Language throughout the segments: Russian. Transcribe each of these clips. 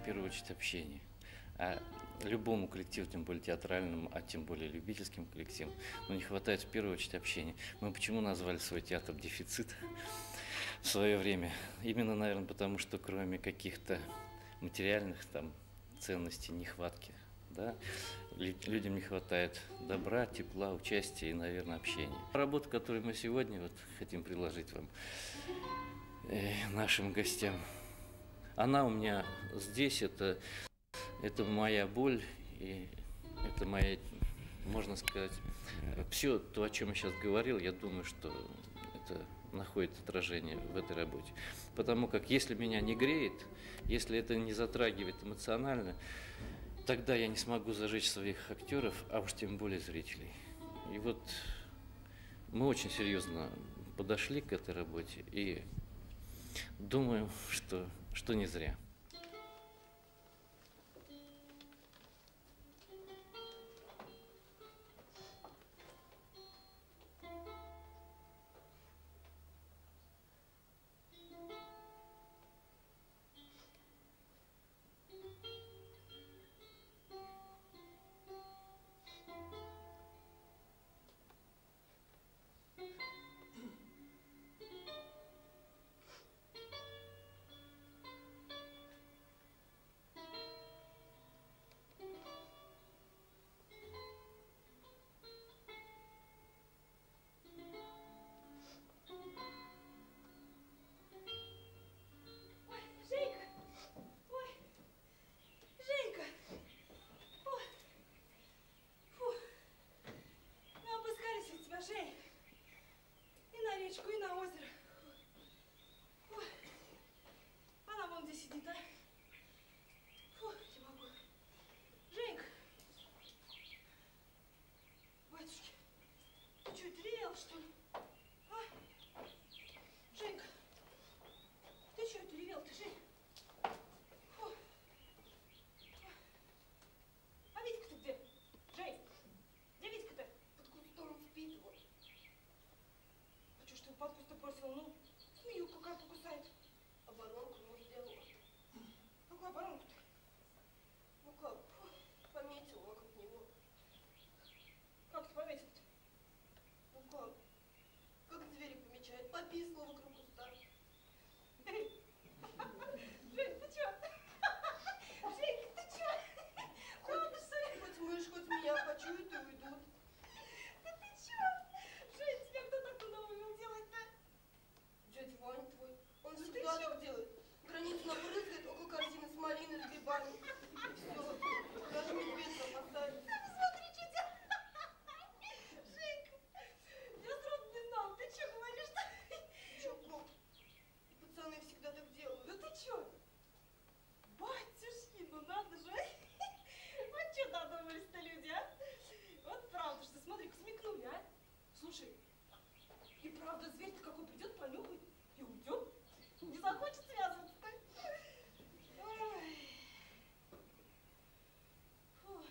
в первую очередь общение. А любому коллективу, тем более театральному, а тем более любительским коллективам, не хватает в первую очередь общения. Мы почему назвали свой театр «Дефицит» в свое время? Именно, наверное, потому что кроме каких-то материальных ценностей, нехватки, да, людям не хватает добра, тепла, участия и, наверное, общения. Работа, которую мы сегодня хотим предложить вам, нашим гостям, она у меня здесь, это моя боль, и это моя, можно сказать, все то, о чем я сейчас говорил, я думаю, что это находит отражение в этой работе. Потому как если меня не греет, если это не затрагивает эмоционально, тогда я не смогу зажечь своих актеров, а уж тем более зрителей. И мы очень серьезно подошли к этой работе и думаю, что не зря. Жень, и на речку, и на озеро. Ой, она вон где сидит, а? Фу, не могу. Женька! Батюшки, ты что, деревел, что ли? А? Женька, ты что, деревел-то, Жень? Фу. А Витька-то где? Жень, где Витька-то? Под кустом спит вот. А что ж ты его под кусты бросил? Ну, змею какая покусает. Оборонку ему сделала. Какую оборонку-то? Ну как, пометила вокруг него. Как ты пометил-то? Ну как звери помечают, пописала вокруг куста. Жень, ты чё? Женька, ты чё? Правда, что ли? Хоть мышь, хоть меня почуют и уйдут. Да ты чё? Жень, тебя кто так научил делать-то? Дядя Ваня твой, он Да всегда ты чё? так делает. Границу набрызгает около корзины с малиной, с грибами. И все. Даже медведь поставит. Да посмотри, что делает. Женька, я сроду не знал. Ты чё говоришь-то? Чё, как? И пацаны всегда так делают. Да ты чё? Батюшки, ну надо же. Вот что додумались-то люди, а? Вот правда, что смотри-ка, смекнули, а? Слушай, и правда зверь-то какой придет, понюхает и уйдет. Не захочет связываться-то. Ой. Фу.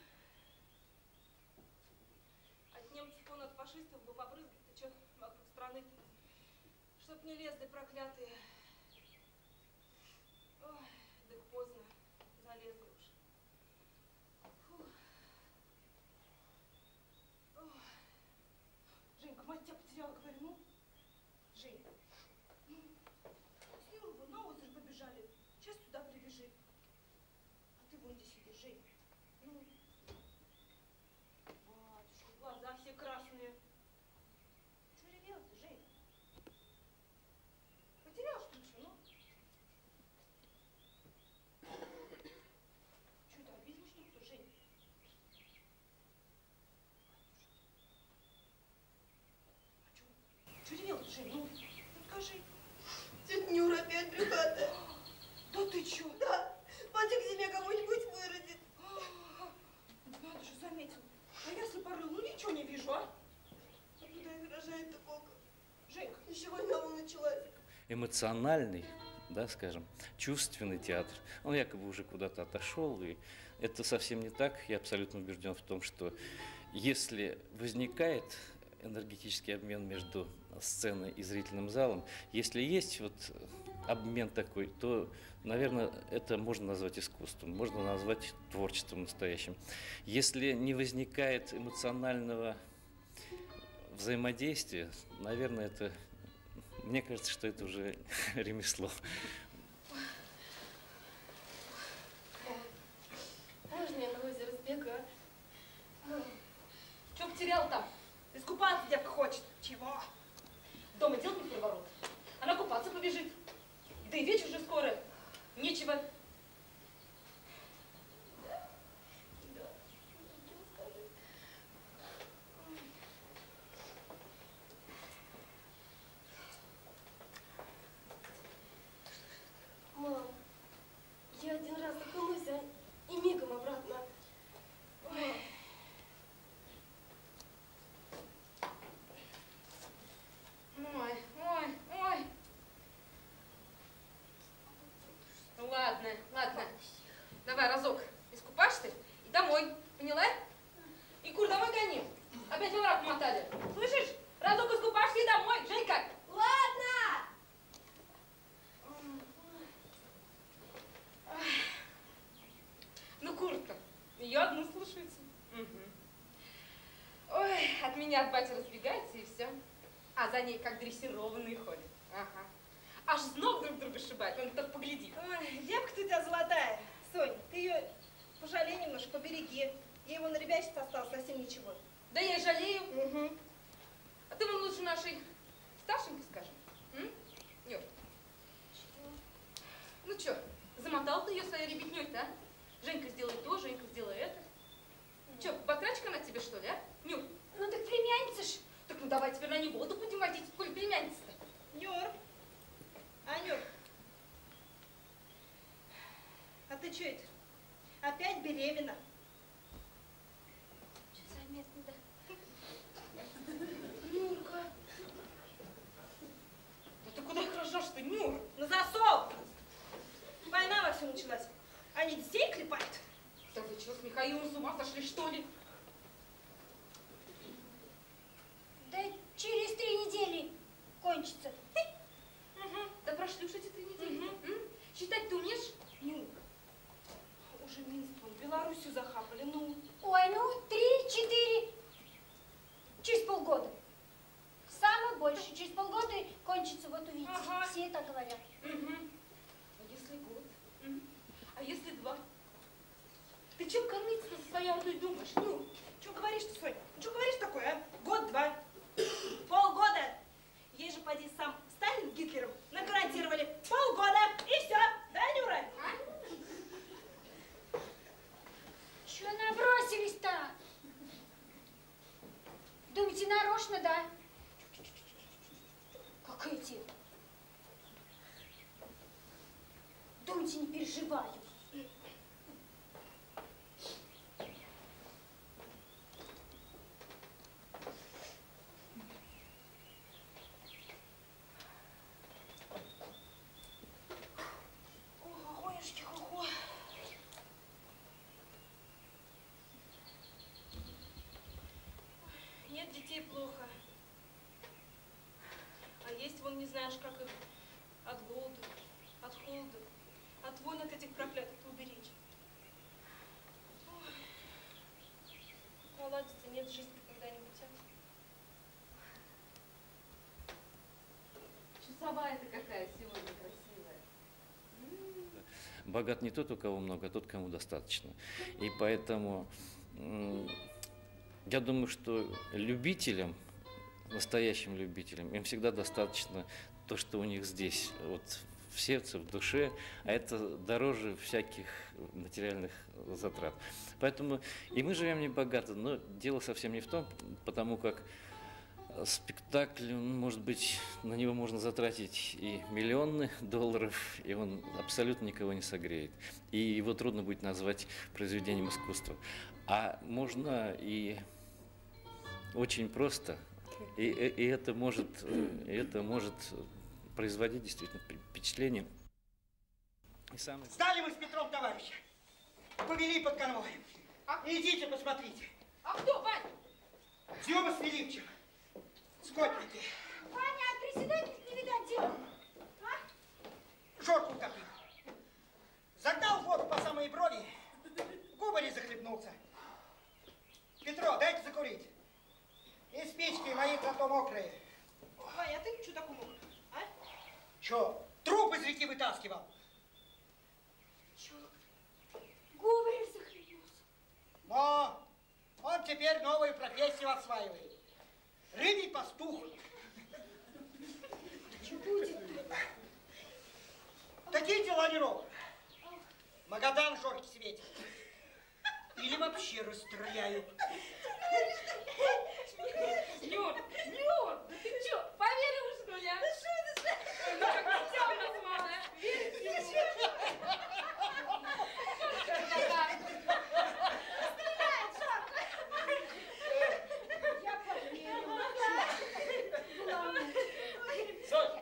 От немцев он от фашистов бы побрызгать, ты чё вокруг страны-то? Чтоб не лезли проклятые. Ой, так поздно, залезли уж. Фу. Ой. Женька, мать тебя потеряла, говорю, ну? Жень, ну, с ним вон на озеро побежали, сейчас сюда прибежит. А ты вон где сидишь, Жень. Ну, батюшка, глаза все красные. Чего ревела-то, Жень? Потерял, что ли, ну? Чего ты обиделась, ну кто, Жень? А чего ревела-то, Жень, ну? Скажи. Тетя Нюра опять брюхатая. Да ты чё? Да, батя к зиме кого-нибудь выродит. Надо же, заметил. А я слепорыл, ну ничего не вижу, а? А куда их рожает-то сколько? Женька. Еще война началась. Эмоциональный, да, скажем, чувственный театр, он якобы уже куда-то отошел, и это совсем не так. Я абсолютно убежден в том, что если возникает энергетический обмен между сценой и зрительным залом, если есть обмен такой, то, наверное, это можно назвать искусством, можно назвать творчеством настоящим. Если не возникает эмоционального взаимодействия, наверное, это, мне кажется, что это уже ремесло. Можно я на озеро сбегаю? Что потерял там? Искупаться девка хочет. Чего? Дома дел не переворот. Она купаться побежит. Да и вечер уже скоро. Нечего. Мам, я один раз окунусь, и мигом обратно. Ой. Ой. Ладно. Давай разок. Искупашься и домой. Поняла? И кур домой гони. Опять во враг мотали. Слышишь? Разок искупашься и домой. Женька. Ладно! Ну, кур-то. Ее одну слушается. Ой, от меня от бати разбегается и все. А за ней как дрессированные ходят. Ага. Аж с ног друг друга сшибает, он так поглядит. Ой, девка ты у тебя золотая. Сонь, ты ее пожалей немножко, побереги. Ей вон ребячество осталось совсем ничего. Да я и жалею. Угу. А ты вон лучше нашей старшенькой скажи. Нюр. Ну чё, замотал ты ее своей ребятней-то, а? Женька сделает то, Женька сделает это. Чё, батрачка она тебе, что ли, а? Нюр. Ну так племянница ж. Так ну давай теперь на ней воду будем водить, коль племянница-то. Нюр. Нюр. А ты чё это? Опять беременна? Что заметно, да? Нюрка. Да ты куда их рожашь-то, Нюр? На засол! Война во всем началась. Они детей клепают. Да вы что, с Михаилом с ума сошли, что ли? Да через 3 недели кончится. Да прошли уж эти 3 недели. Считать ты умеешь? Нюр. Уже Минск, вон, Белоруссию захапали, ну. Ой, ну 3-4. Через полгода. Самое больше. Через полгода кончится, вот увидите. Ага. Все так говорят. А если год? А если 2? Ты чем кормиться-то за своей ордой думаешь? Ну, Чё говоришь-то, Сонь? Ну, чё говоришь такое, а? Год-два. Полгода. Ей же, поди, сам Сталин с Гитлером нагарантировали полгода. И все. Да, Нюра? Чё набросились-то? Думаете, нарочно, да? Как эти? Думаете, не переживаю. Нет детей плохо. А есть вон не знаешь, как их от голода, от холода, от вон от этих проклятых уберечь. Ой. Наладится, нет жизни-то когда-нибудь, а? часовая-то какая сегодня красивая. Богат не тот, у кого много, а тот, кому достаточно. И поэтому я думаю, что любителям, настоящим любителям, им всегда достаточно то, что у них здесь, вот в сердце, в душе, а это дороже всяких материальных затрат. Поэтому и мы живем небогато, но дело совсем не в том, потому как спектакль, может быть, на него можно затратить и миллионы долларов, и он абсолютно никого не согреет. И его трудно будет назвать произведением искусства. А можно и очень просто, и это может производить действительно впечатление. Стали мы с Петром, товарищи. Повели под конвоем. Идите, посмотрите. А кто, Вань? Дзюба с Филиппчем. Скотники. Ваня, от председателя не видать дела. И спички мои зато мокрые. Ваня, а ты что такой мокрый, а? Чё, труп из реки вытаскивал? Чё? Говоришь, захлебнулся. Но он теперь новую профессию осваивает. Рыбий пастух. Что будет-то? Такие дела не ровно. Магадан Жорке светит. Или вообще расстреляют. Нюр, да ты чё, поверила, что ли, а? Да что ты? Ну, как дитя у нас малое. Веришь ему? Стреляет, Жорка! Я поверила. Сонь,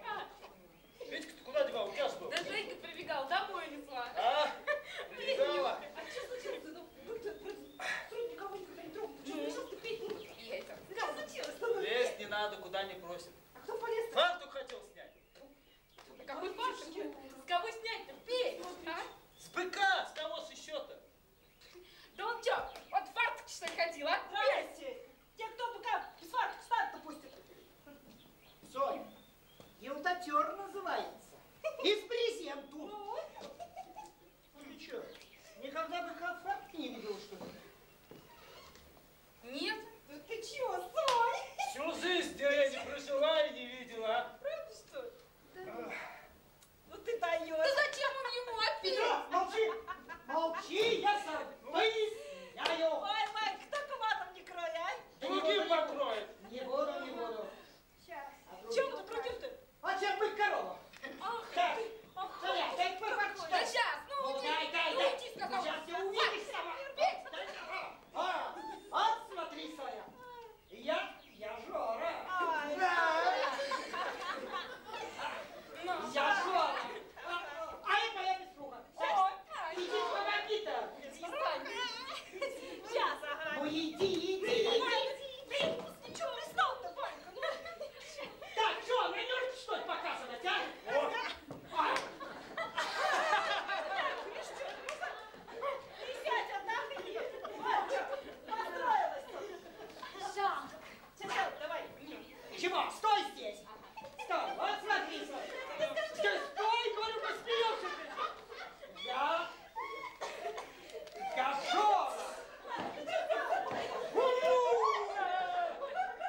Витька, ты куда девал? У тебя что? Да Женька прибегал, домой несла. А? Прибегала? А что случилось? Ну, ты труп никого никогда не трогал. Ты что, ты петь не будешь? И это. Что случилось? Лезть не надо, куда не просят. А кто полез? Фартук хотел снять. Да какой фартук? С кого снять-то? Пей, а? С быка, с кого с еще-то? Да он чё, вот фартук что ли ходил, а? Здрасте! Те, кто быка без фартука стадо-то пустит. Сонь, елдотер называется. Из брезенту. Ну, Ну ты чё, никогда быка в фартуке не видел, что ли? Нет. да ты чё, Сонь? Всю жизнь в деревне прожила и не видела, а? Правда, что ли? Ну ты даешь. Да зачем он ему опять? Петра, молчи! Молчи, я сам выясняю. Ой, Ванька, только матом не крой, а? Другим покроет. Не буду, не буду. Сейчас. Чем ты крутил-то? А чем быть корова? Ах Так, ты, ах стоять, дай попасть. Да сейчас, ну Ну, уйди. дай, Ну уйди, сказала. Сейчас ты увидишь сама. Вот смотри, Соня. Я Жора. Ай, Я Жора. А это моя беструга. Иди, помоги-то. сейчас, ага. Ну иди. Блин, ты чё пристал-то, Ванька? Ну, Так, что, мне нужно что ли показывать, а? А, ты сядь, отдохни. Ванька, построилась тут. Жалко. Сейчас, давай. Чего? Стой здесь. Стой, вот смотри, Соня. Стой, говорю, посмеешься ты. Я Жора.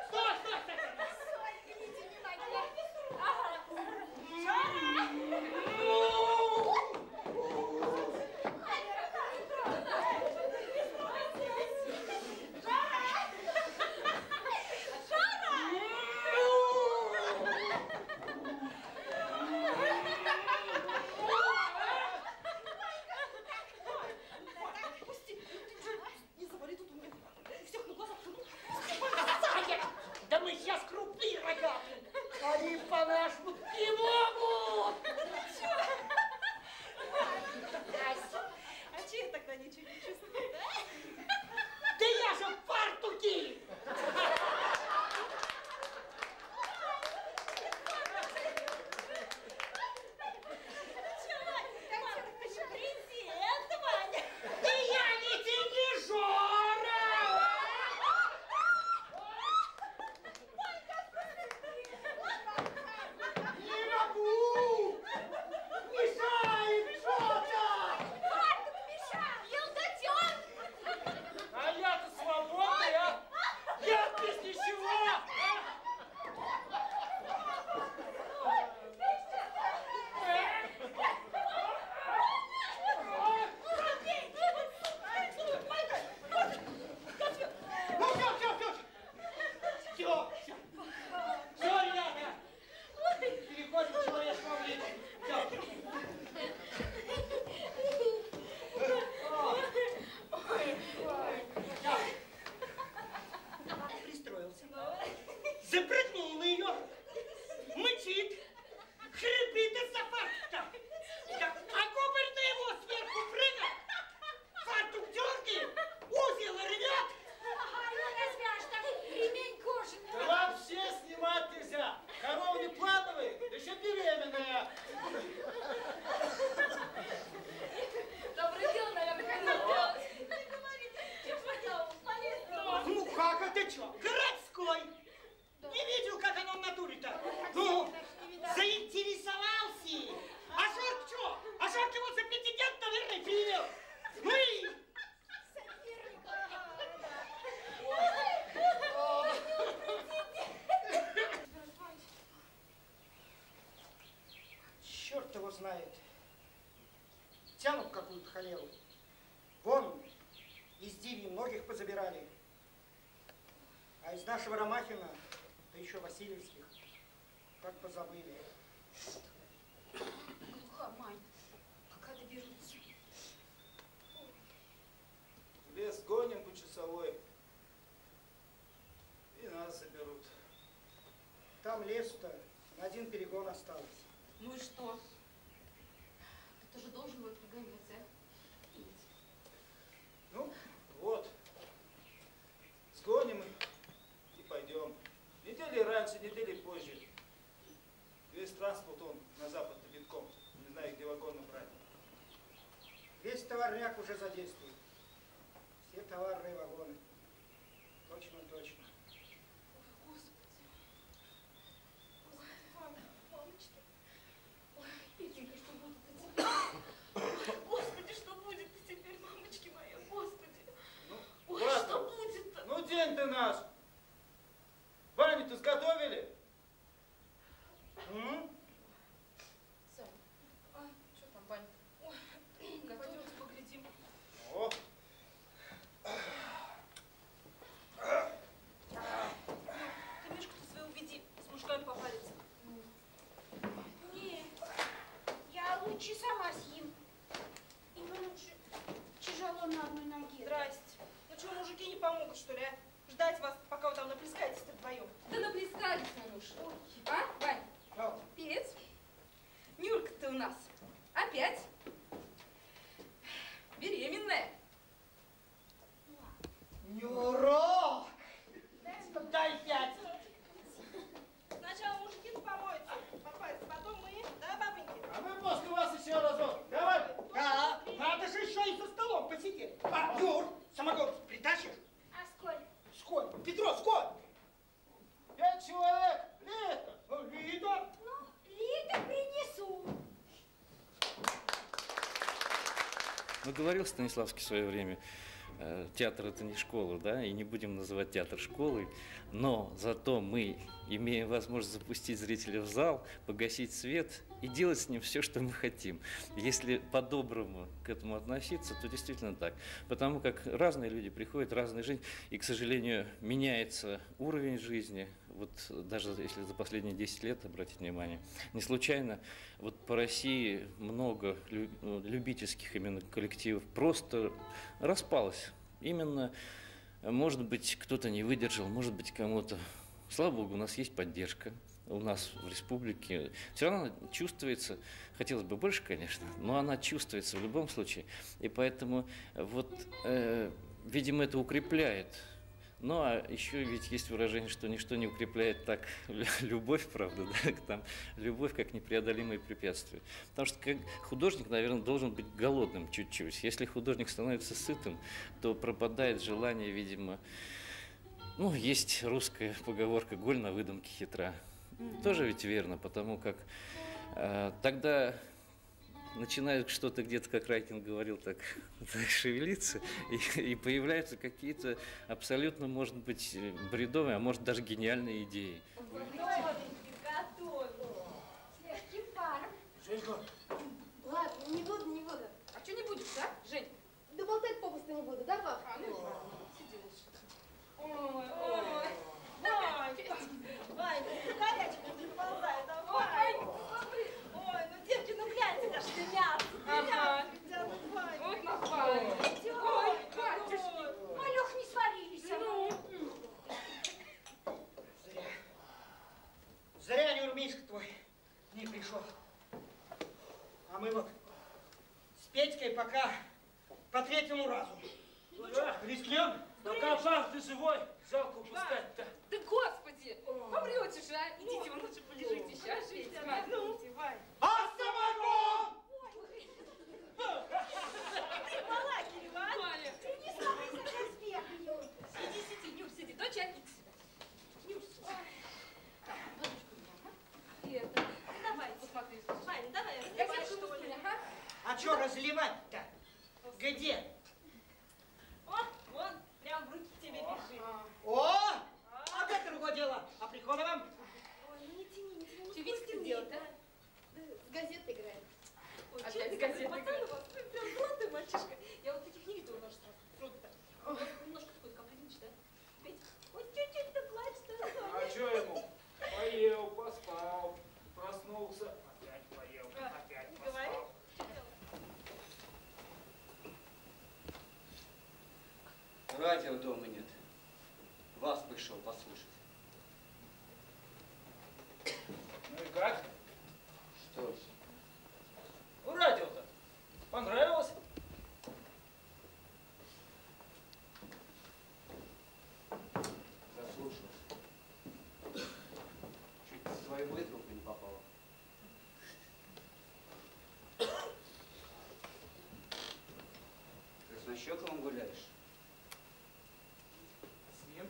Стой. Видите, внимательно. Ага. Пусти. Ты чё, не завали тут у меня. У всех на глазах. Саня, да мы сейчас крупные рогатые. Они по-нашему не могут. А чьи тогда ничего не чувствует, а? Да я же в фартуке. Чё, Ваня, ты же презент, Ваня. Да я не тебе Жора. Не могу. Мешает что-то. Фартук мешал. Елдотер. А я-то свободный, а? Я без ничего, а? Ну все. Все. Все, ребята. Переходим к человеческому виду. Все. Пристроился. Запрыгнул на ее. Мычит. Хрипит из-за фартука. А кубарь на его сверху прыгает. Фартук дергает. Узел рвет. Ага, его развяжь, там ремень кожаный. Да вообще снимать нельзя. Корова не плановая, да еще беременная. Доброе дело, наверное, хотел делать. Не говори, чё поделал, полез. Ну как это что? Грать морской. Не видел, как оно в натуре-то. Ну, заинтересовался. А Жорк что? А Жорк его за претендент, наверное, принял. Ну и... Черт его знает. Тянут какую-то холеру. Вон, из Дивии многих позабирали. А из нашего Ромахина, да еще Васильевских, как позабыли. Мань, пока доберутся. В лес гоним по часовой. И нас заберут. Там лес-то на один перегон осталось. Ну и что? Ты тоже должен его прогонять, а? Ну, вот. Сгоним и пойдем. Недели раньше, недели позже. Весь транспорт он на запад битком. Не знаю, где вагон набрать. Весь товарняк уже задействует. Все товарные вагоны. Точно, точно. Петенька, что будет-то теперь? Господи, что будет-то теперь, мамочки мои, господи. Ой, ладно. что будет-то? Ну, день-то наш. Баню-то сготовили? Сань, что там, Бань? Ой, готовилась, поглядим. О. Ты Мишку-то своего веди, с мужиками попариться. Нет, я лучше сама съем. И лучше тяжело на одной ноге. Здрасте. Ну что, мужики не помогут, что ли, а? Ждать вас, пока вы там наплескаетесь-то вдвоем. Да наплескались, мамуш. А, Вань? Певец? Нюрка ты у нас. Опять? Беременная. Нюрок! Дай 5. Сначала мужики-то помоются, попариться, потом мы, да, бабоньки? А мы после вас еще разок. Давай. Да, надо же еще и за столом посидеть. А, Юр, самогон притащишь? А сколько? Сколько? Петров, сколько? 5 человек. Лето. Лида. Ну, литр принесу. Ну, говорил Станиславский в свое время, театр – это не школа, да, и не будем называть театр школой, но зато мы имеем возможность запустить зрителя в зал, погасить свет и делать с ним все, что мы хотим. Если по-доброму к этому относиться, то действительно так. Потому как разные люди приходят, разные жизни, и, к сожалению, меняется уровень жизни. Вот даже если за последние 10 лет, обратите внимание, не случайно вот по России много любительских именно коллективов просто распалось. Именно, может быть, кто-то не выдержал, может быть, кому-то. Слава Богу, у нас есть поддержка. У нас в республике все равно чувствуется, хотелось бы больше, конечно, но она чувствуется в любом случае. И поэтому вот, видимо, это укрепляет. Ну, а еще ведь есть выражение, что ничто не укрепляет так любовь, правда, да, там, любовь как непреодолимое препятствие. Потому что как художник, наверное, должен быть голодным чуть-чуть. Если художник становится сытым, то пропадает желание, видимо. Ну, есть русская поговорка «голь на выдумке хитра». Тоже ведь верно, потому как тогда начинает что-то где-то, как Райкин говорил, так шевелиться, и появляются какие-то абсолютно, может быть, бредовые, а может даже гениальные идеи. Готовь. С легким паром. Женька. Ладно, не буду. А что не будешь, да, Жень? Да болтать попусту не буду, да, пап? А, ну, сиди лучше. Ой. Вань, горячка не ползает, а Вань. Ой, ну девки, ну гляньте, аж дымят. Ага. Вань. Вот напали. Ой, батюшки. Малёх, не сварились. Зря Нюрмишка твой не пришел. А мы вот с Петькой пока по 3-му разу. Да, рискнем. Пока пах ты живой, жалко упускать-то. Да господи, помрете же, а? Идите, вон лучше полежите, сейчас жить. Смотрите, Вань. А самогон! Балакирова, а? Валя, Ты не славайся, разбегаю. сиди, Нюр, сиди, дочь Анникс. разливать-то? Где? Вот, вон, прям в руки тебе бежит. О! А это другое дело. А прихода вам? Ой, ну не тяни, не тяни. Ты видишь, что делать, да? С газеты играет. Ой, Опять честно, газеты какой пацан у вас, прям золотой мальчишка. Я вот таких не видела у нас сразу. Немножко такой капризничный, да? Петь, вот чуть-чуть ты плачешь, да? А что ему? Поел, поспал, проснулся, опять поел, опять Говори. поспал. Радио дома нет. Вас пришел послушать. Ну и как? Что? Ну, радио-то. Понравилось? Заслушался. Чуть в свою выдумку не попало. Ты с Нащековым гуляешь? С ним?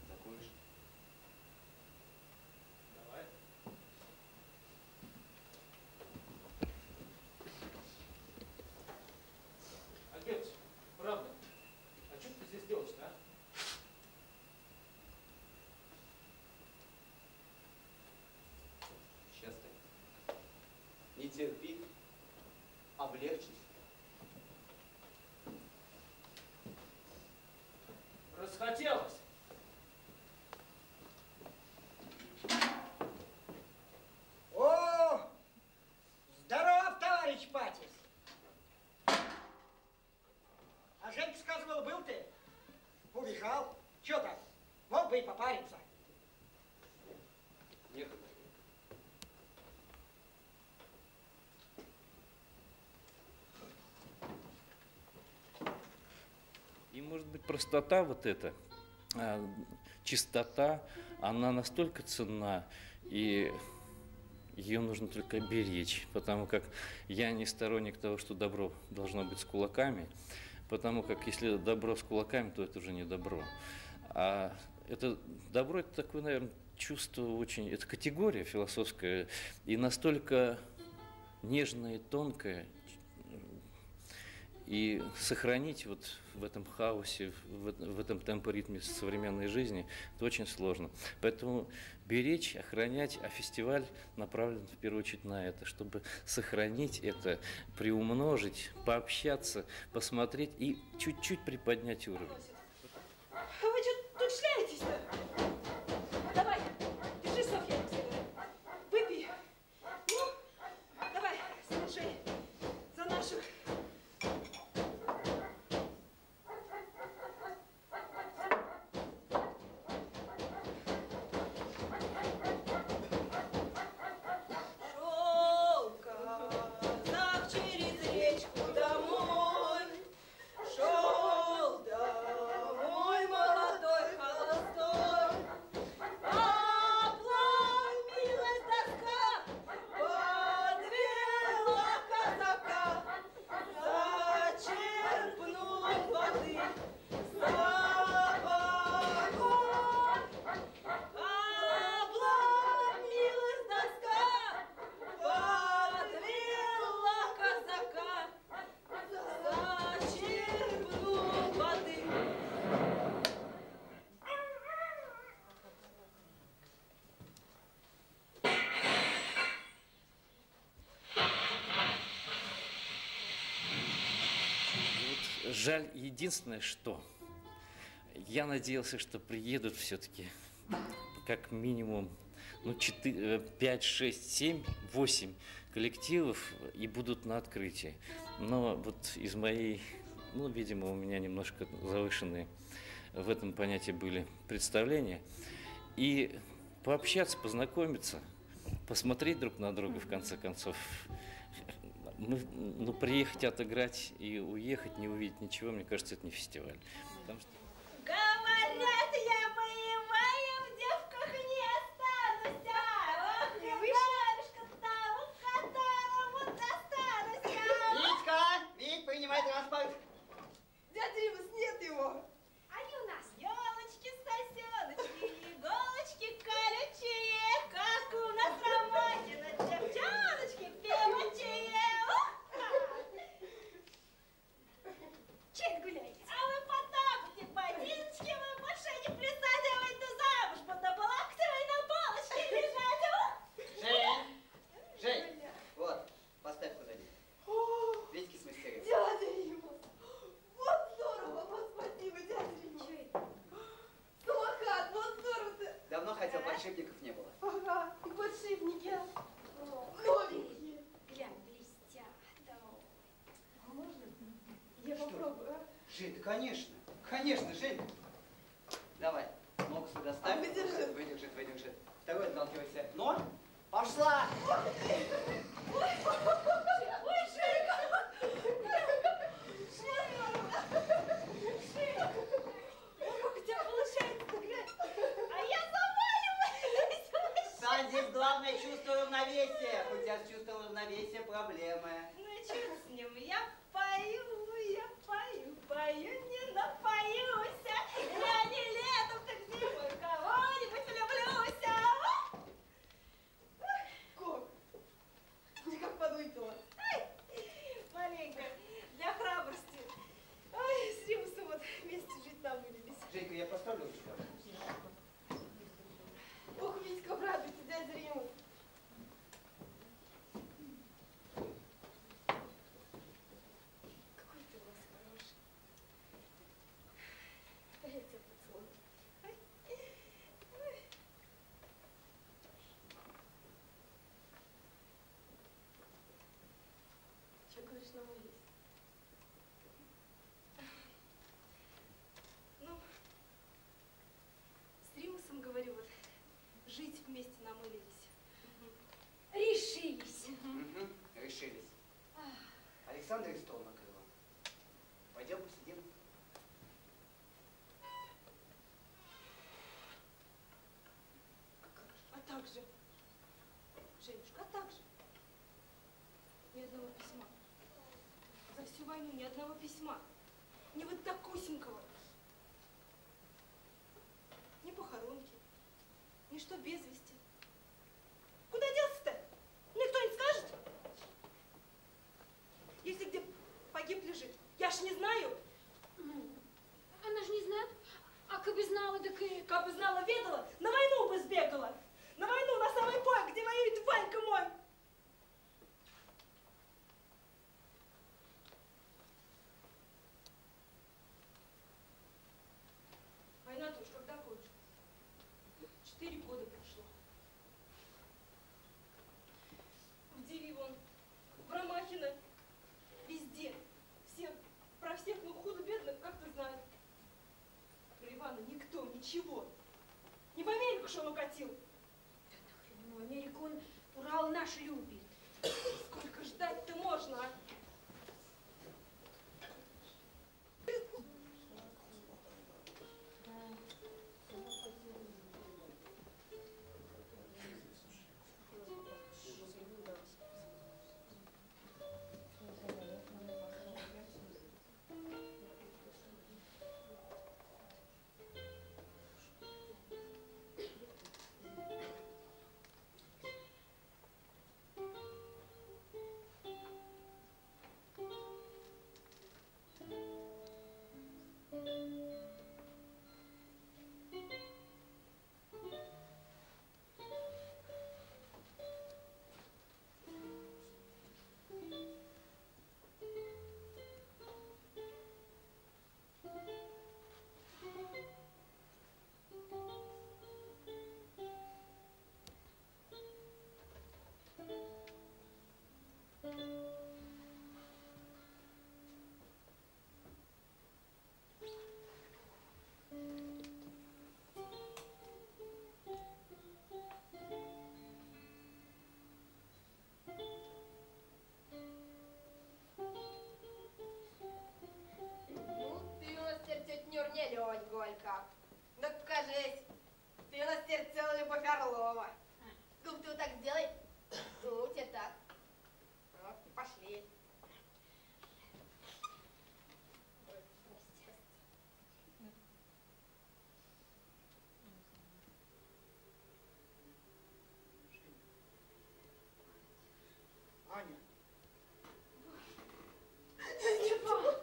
Закуришь? Давай. Агент, правда, а что ты здесь делаешь-то, а? Сейчас ты. Не терпи, облегчись. Расхотелось. О! Здоров, товарищ Патис! А Женька сказывал, был ты? Убежал? Че так? Мог бы и попариться. Некогда. И может быть простота вот эта, чистота, она настолько ценна, и ее нужно только беречь, потому как я не сторонник того, что добро должно быть с кулаками, потому как если добро с кулаками, то это уже не добро. А это добро, это такое, наверное, чувство очень, это категория философская, и настолько нежная и тонкая, и сохранить вот в этом хаосе, в этом темпоритме современной жизни, это очень сложно. Поэтому беречь, охранять, а фестиваль направлен в первую очередь на это, чтобы сохранить это, приумножить, пообщаться, посмотреть и чуть-чуть приподнять уровень. А вы что тут шляетесь-то? Давай, держи, Софья Алексеевна. Выпей. Ну, давай, слушай, за наших. Шел казак через речку домой, шел домой молодой холостой. Обломилась доска, подвела казака, зачерпнул воды сапогом. Обломилась доска, подвела казака, зачерпнул воды. Вот жаль единственное, что я надеялся, что приедут все-таки как минимум 5, 6, 7, 8 коллективов и будут на открытии. Но вот из моей, видимо, у меня немножко завышенные в этом понятии были представления. И пообщаться, познакомиться, посмотреть друг на друга, в конце концов. Приехать, отыграть и уехать, не увидеть ничего, мне кажется, это не фестиваль. Потому что... Говорят, я боевая в девках не останусь. Ох, батюшка-то, у которому достанусь. Витька! Вить, принимай транспорт. Дядя Римас, нет его. Они у нас елочки, сосеночки, иголочки колючие, как у нас ромашки. подшипников не было. Ага, и подшипники. Новенькие. Глянь, блестят. Да. А можно? Я попробую, а? Жень, да конечно. Конечно, Жень. Давай, ногу сюда ставь. Выдержит. Выдержит, выдержит. Второй отталкивайся. Но, пошла! Ой, Женька! Женька! Как у тебя получается, глянь. А я заваливаюсь. Сань, здесь главное чувство равновесия. У тебя с чувством равновесия проблемы. Ну и черт с ним, я пою, не напоюсь. Я не летом, так зимой кого-нибудь влюблюсь. Как? Ты как подвыпила. Маленько, для храбрости. Ой, с Римусом вот вместе жить намылились. Женька, я поставлю тебя. Ох, Витька, обрадуйся, дядя Римус. Какой ты у нас хороший. Дай я тебя поцелую. Че, говоришь, намылись? Ну, с Римусом, говорю, вот, жить вместе намылились. Решились. Угу, решились. Александр и стол накрыла. Пойдем посидим. А так же, Женюшка, а так же. Ни одного письма. За всю войну ни одного письма. Ни вот такусенького. Ни похоронки, ни что без вести. Куда делся-то? Никто не скажет? Если где погиб лежит, я ж не знаю. Она же не знает. А как бы знала, так и... Как бы знала, ведала, на войну бы сбегала. На войну, на самый бой, где воюет Ванька мой. Война-то уж когда кончилась? 4 года прошло. В Диви вон, в Ромахино, везде. Все, про всех, ну, худо-бедно, как-то знают. Про Ивана никто, ничего. Не в Америку, что он укатил. Ну, Америку он, Урал наш любит. Сколько ждать-то можно, а? Не лень, Голька. Да покажись. Ты у нас теперь целая Любовь Орлова. Губ ты вот так сделай. Ну, тебе так. Вот, и пошли. Аня. Степан!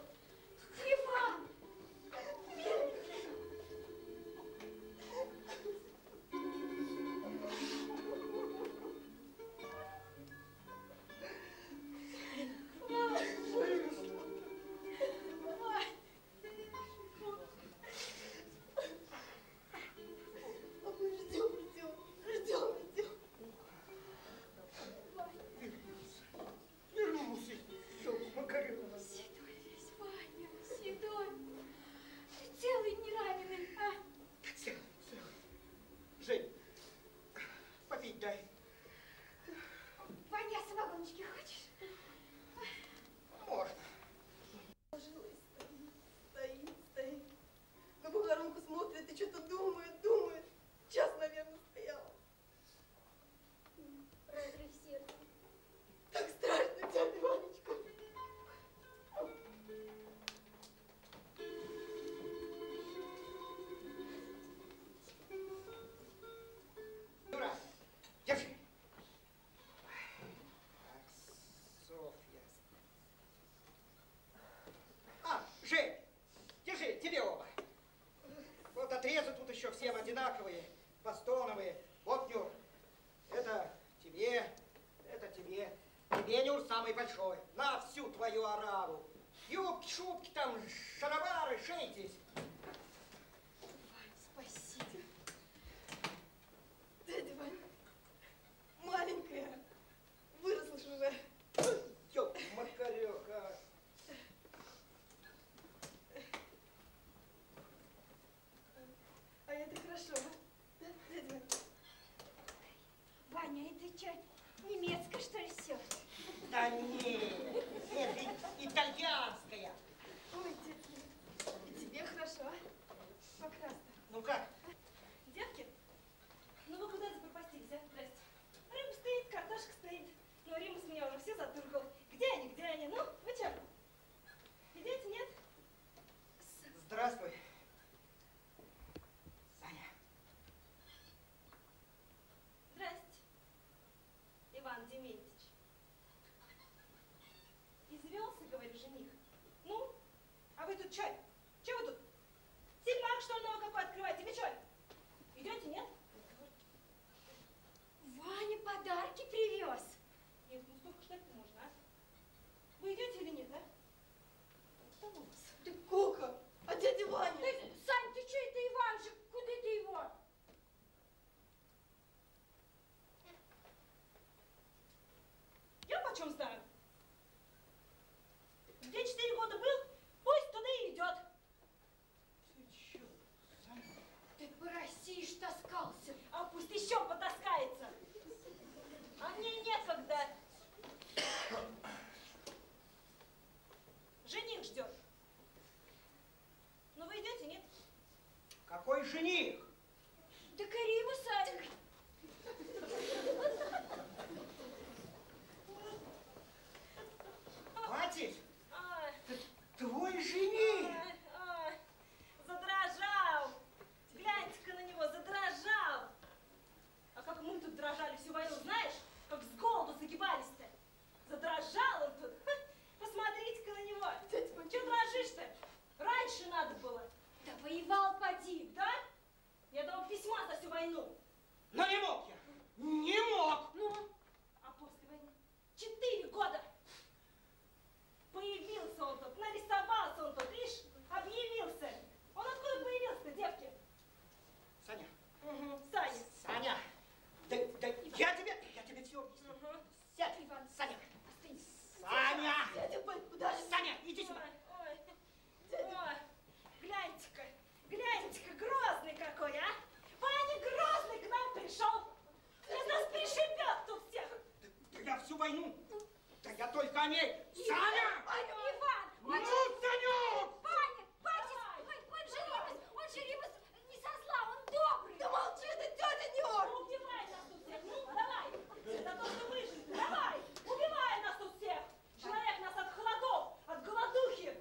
еще всем одинаковые, бастоновые. Вот, Нюр, это тебе, это тебе. Тебе, Нюр, самый большой. На всю твою ораву. Юбки, шубки, там, шаровары, шейтесь. Спасибо. Дядя Вань, маленькая, выросла ж уже. Ёп, Макарёк, а. А это хорошо, да, дядя Вань? Ваня, это что, немецкое, что ли, все? Да нет, это итальянская. Ой, детки, и тебе хорошо, а? Покрасно. Ну как? Девки, ну вы куда запропастились, а? Здрасте. Рыба стоит, картошка стоит. Ну, Римус меня уже все затыркал. Где они, где они? Ну, вы что? Идете, нет? Здравствуй. Саня. Здрасте, Иван Дементьевич. Извелся, говорю, жених. Ну, а вы тут что? Че вы тут? Сельмак, что ли, новый какой открываете? Вы что? Идете, нет? Ваня подарки привез. Нет, ну столько ждать-то можно, а? Вы идете или нет, а? Что у вас? Ты Кока, а дядя Ваня? Сань, ты что, это Иван же? Куда ты его? Я почем знаю? Где 4 года был, пусть туда и идет. Ты чё, Саня? Ты по России ж таскался. А пусть еще потаскается. А мне некогда. Жених ждет. Ну вы идете, нет? Какой жених? Да Карима, Садик. Хватит! Ай, Твой жених! ай, ай, задрожал. Гляньте-ка на него, задрожал. А как мы тут дрожали всю войну, знаешь? Как с голоду загибались-то. Задрожал он тут. Ха, посмотрите-ка на него. Чего дрожишь-то? Раньше надо было. Да воевал поди. Да? Я дал письма за всю войну. Но не мог я! Не мог! Ну, а после войны 4 года появился он тут, нарисовался он тут, видишь, объявился. Он откуда появился-то, девки? Саня! Угу, Саня. Саня! Да я тебе все объясню. Угу. Сядь, Иван, Саня! остынь. Саня! Дядя Вань, подожди. Саня, иди сюда! Ой, ой, гляньте-ка, грозный какой, а? Ваня Грозный к нам пришел. И нас пришибет тут всех. Да я всю войну! Да я только о ней! Саня! Иван, Ну, Санек! Ваня, хватит, он же Римас не со зла, он добрый. Да молчи ты, тетя Нюр! Ну, убивай нас тут всех, ну, давай. За то, что выжили, давай. Убивай нас тут всех. Человек нас от холодов, от голодухи.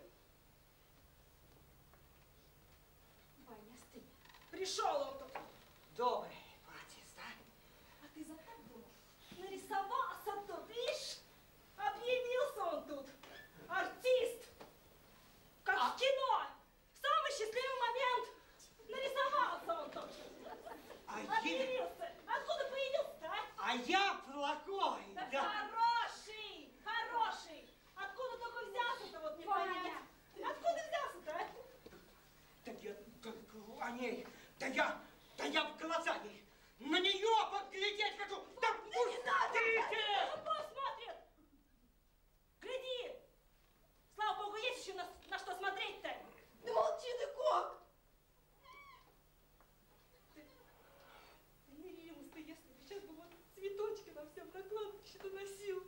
Ваня, остынь. Пришел он тут. Добрый отец, да? А ты за так думал? Нарисовался тут, видишь? Объявился он тут. Артист. Как в кино. В самый счастливый момент. Нарисовался он тут. Объявился. Откуда появился-то, а? А я плохой! Да Да. хороший, хороший. Откуда только взялся-то, вот не понять. Откуда взялся-то, а? Да я только о ней! Да я в глаза ей! На нее поглядеть хочу! Да не надо! Ну, пусть смотрит. Гляди. Слава богу, есть еще на что смотреть-то. Да молчи ты, Кок! Ты не Римус-то, если бы сейчас бы вот цветочки нам всем на кладбище доносил.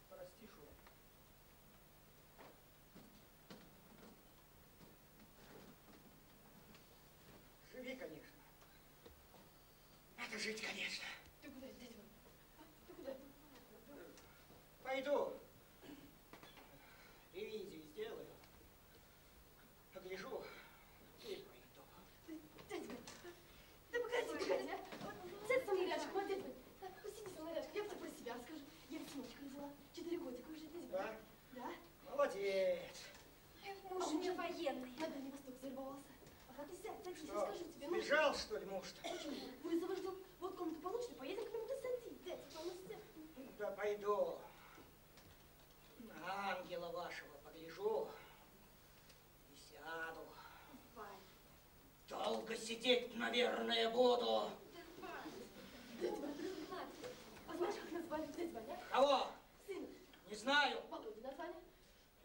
Прости, Шура. Живи, конечно. Надо жить, конечно. Ты куда, дядя Ваня? А? Ты куда? Пойду. Ревизию сделаю. Погляжу, же военный. На Дальний Восток завербовался. Ага, ты сядь, садись, Что, скажу тебе. Ну, сбежал, что ли, муж-то? почему? Мы завождем. Вот комнату получишь, поедем к нему, ты садись. Дядь, полностью. Да пойду. На ангела вашего погляжу и сяду. Вань. Долго сидеть, наверное, буду. Дядь Ваня, а знаешь, как назвали дядь Ваня? Кого? Сына. Не знаю. Володя назвали.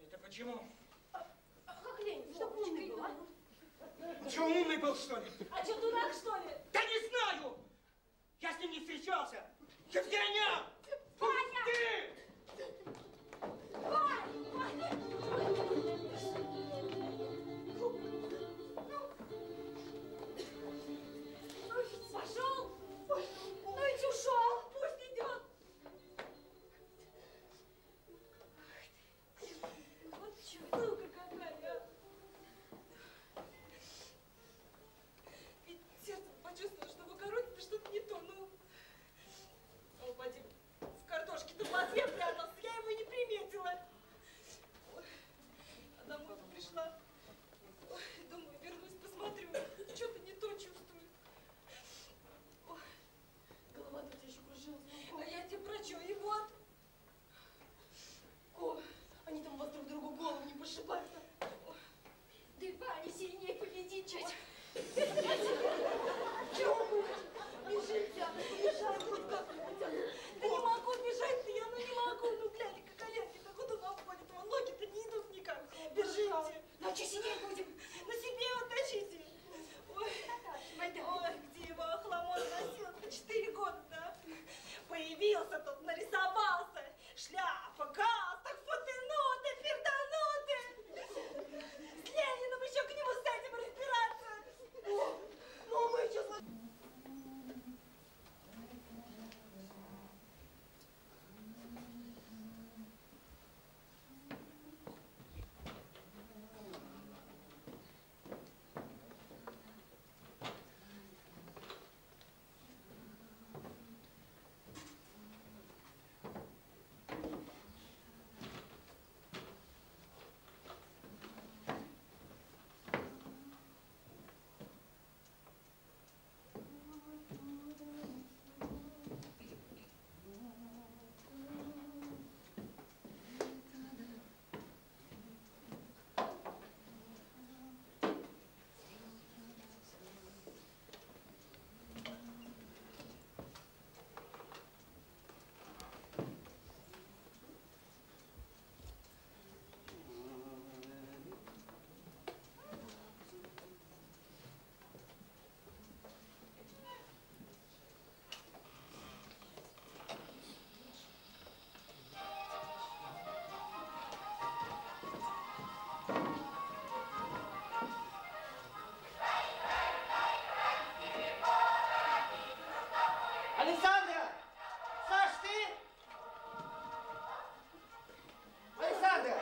Это почему? Как Ленин, чтоб умный был, а? Он что, умный был, что ли? А что, дурак, что ли? Да не знаю! Я с ним не встречался! Евгения! Ваня! Ты! Пошел? Ну ведь ушел. Пусть идет. Вот чудука какая, а. Ведь сердце почувствовало, что в огороде-то что-то не то, ну. О, поди, в картошке-то в воде прятался, я его и не приметила. Ой, а домой пришла. Ой, думаю, вернусь, посмотрю. Что-то не то чувствую. Ой, голова тут еще кружилась. А я тебе про что? И вот. О, они там у вас друг другу голову не пошибают-то. Да и Ваня сильнее победит чуть. Чего? Бежите, а побежать хоть как-нибудь. Да не могу бежать-то я, ну не могу. Ну глянь, как коленки-то куда нам ходят, вон ноги-то не идут никак. Бежите. Ну а что сидеть будем? На себе вот тащите. Ой, ой, где его охламон носил? Это 4 года, да? Появился тут, нарисовался. Шляпа, галстук, фотоноты, пердоноты. С Лениным еще к нему с этим разбираться. О, ну мы сейчас... Александра! Саш, ты? Александра!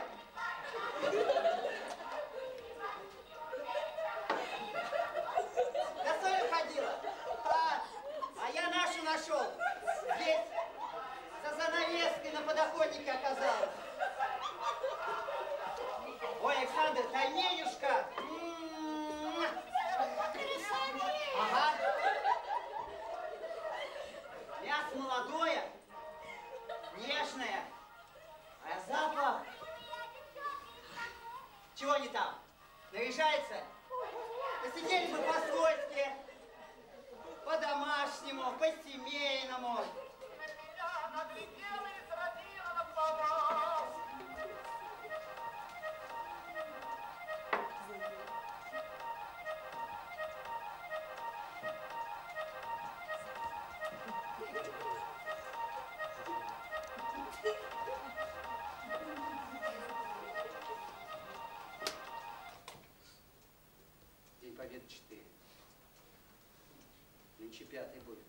На Соню ходила. А я нашу нашел. Здесь за занавеской на подоконнике оказалась. Ой, Александр, тайненюшка. Ага. Мясо молодое, нежное, а запах... Чего не там? Наряжается? Посидели бы по-свойски, по-домашнему, по-семейному. День Победы 4. Нынче 5-й будет.